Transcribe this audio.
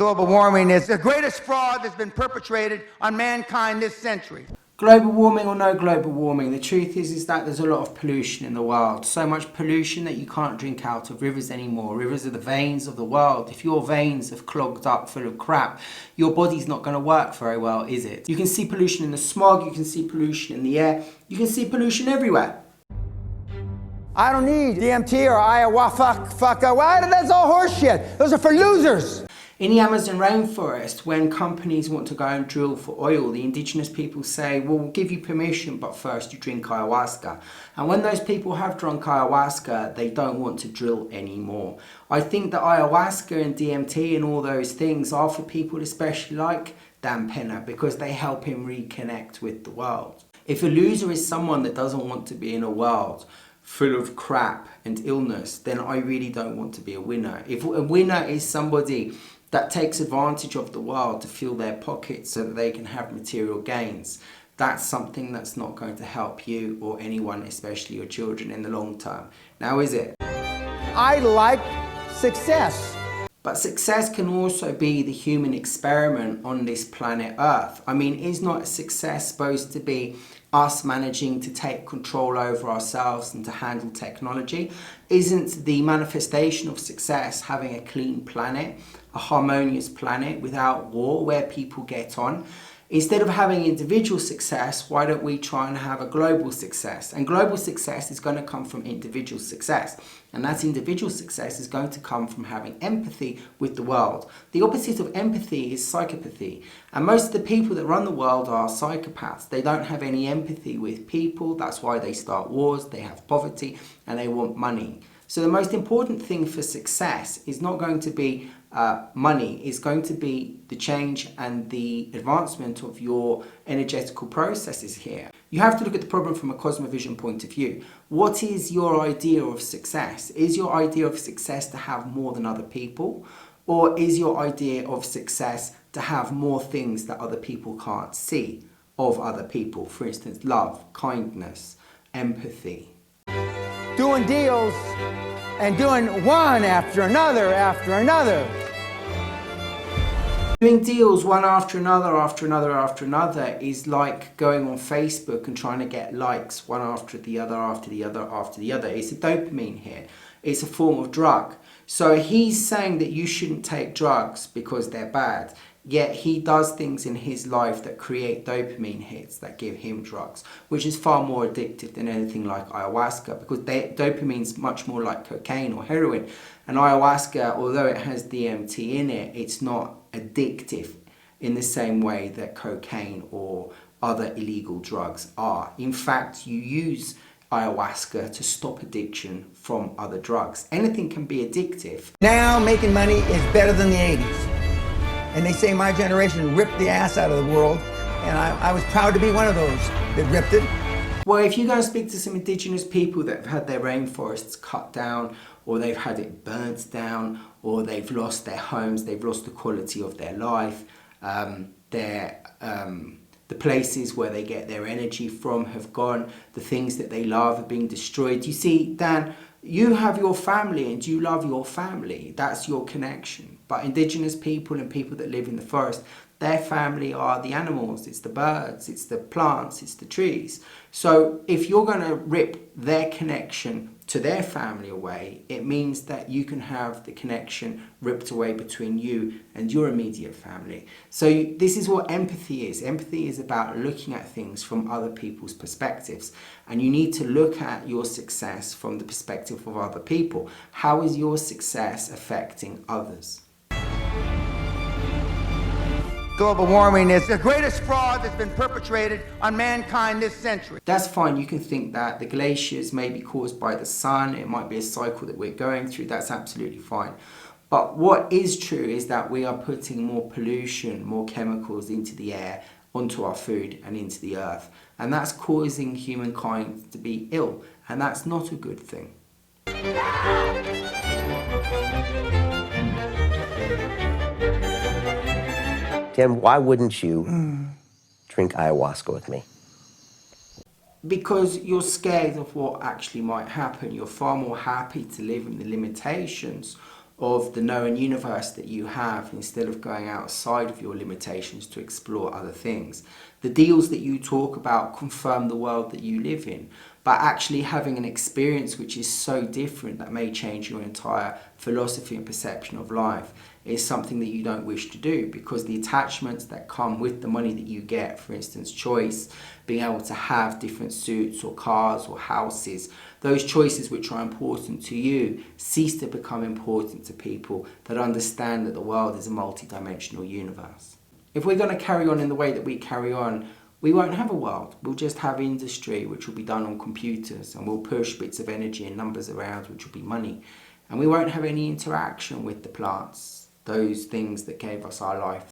Global warming is the greatest fraud that's been perpetrated on mankind this century. Global warming or no global warming, the truth is that there's a lot of pollution in the world. So much pollution that you can't drink out of rivers anymore. Rivers are the veins of the world. If your veins have clogged up full of crap, your body's not going to work very well, is it? You can see pollution in the smog, you can see pollution in the air, you can see pollution everywhere. I don't need DMT or Ayahuasca. Why? That's all horseshit. Those are for losers. In the Amazon rainforest, when companies want to go and drill for oil, the indigenous people say, well, we'll give you permission, but first you drink ayahuasca. And when those people have drunk ayahuasca, they don't want to drill anymore. I think that ayahuasca and DMT and all those things are for people especially like Pena, because they help him reconnect with the world. If a loser is someone that doesn't want to be in a world full of crap and illness, then I really don't want to be a winner. If a winner is somebody that takes advantage of the world to fill their pockets so that they can have material gains, that's something that's not going to help you or anyone, especially your children, in the long term. Now, is it? I like success. But success can also be the human experiment on this planet Earth. I mean, is not success supposed to be us managing to take control over ourselves and to handle technology? Isn't the manifestation of success having a clean planet, a harmonious planet without war, where people get on? Instead of having individual success, why don't we try and have a global success? And global success is going to come from individual success. And that individual success is going to come from having empathy with the world. The opposite of empathy is psychopathy. And most of the people that run the world are psychopaths. They don't have any empathy with people. That's why they start wars, they have poverty, and they want money. So the most important thing for success is not going to be money. It's going to be the change and the advancement of your energetical processes here. You have to look at the problem from a cosmovision point of view. What is your idea of success? Is your idea of success to have more than other people? Or is your idea of success to have more things that other people can't see of other people? For instance, love, kindness, empathy. Doing deals and doing one after another after another. Doing deals one after another after another after another is like going on Facebook and trying to get likes one after the other after the other after the other. It's a dopamine here. It's a form of drug. So he's saying that you shouldn't take drugs because they're bad. Yet he does things in his life that create dopamine hits that give him drugs, which is far more addictive than anything like ayahuasca, because dopamine's much more like cocaine or heroin. And ayahuasca, although it has DMT in it, it's not addictive in the same way that cocaine or other illegal drugs are. In fact, you use ayahuasca to stop addiction from other drugs. Anything can be addictive. Now making money is better than the 80s. And they say my generation ripped the ass out of the world, and I was proud to be one of those that ripped it. Well, if you go and speak to some indigenous people that have had their rainforests cut down, or they've had it burnt down, or they've lost their homes, they've lost the quality of their life, the places where they get their energy from have gone, the things that they love are being destroyed. You see, Dan, you have your family and you love your family. That's your connection. But indigenous people and people that live in the forest, their family are the animals, it's the birds, it's the plants, it's the trees. So if you're going to rip their connection to their family away, it means that you can have the connection ripped away between you and your immediate family. So this is what empathy is. Empathy is about looking at things from other people's perspectives. And you need to look at your success from the perspective of other people. How is your success affecting others? Global warming is the greatest fraud that's been perpetrated on mankind this century. That's fine. You can think that the glaciers may be caused by the sun. It might be a cycle that we're going through. That's absolutely fine. But what is true is that we are putting more pollution, more chemicals into the air, onto our food and into the earth. And that's causing humankind to be ill. And that's not a good thing. Tim, why wouldn't you drink ayahuasca with me? Because you're scared of what actually might happen. You're far more happy to live in the limitations of the known universe that you have, instead of going outside of your limitations to explore other things. The deals that you talk about confirm the world that you live in, but actually having an experience which is so different that may change your entire philosophy and perception of life is something that you don't wish to do, because the attachments that come with the money that you get, for instance, choice, being able to have different suits or cars or houses, those choices which are important to you cease to become important to people that understand that the world is a multi-dimensional universe. If we're going to carry on in the way that we carry on, we won't have a world. We'll just have industry which will be done on computers, and we'll push bits of energy and numbers around which will be money. And we won't have any interaction with the plants, those things that gave us our life.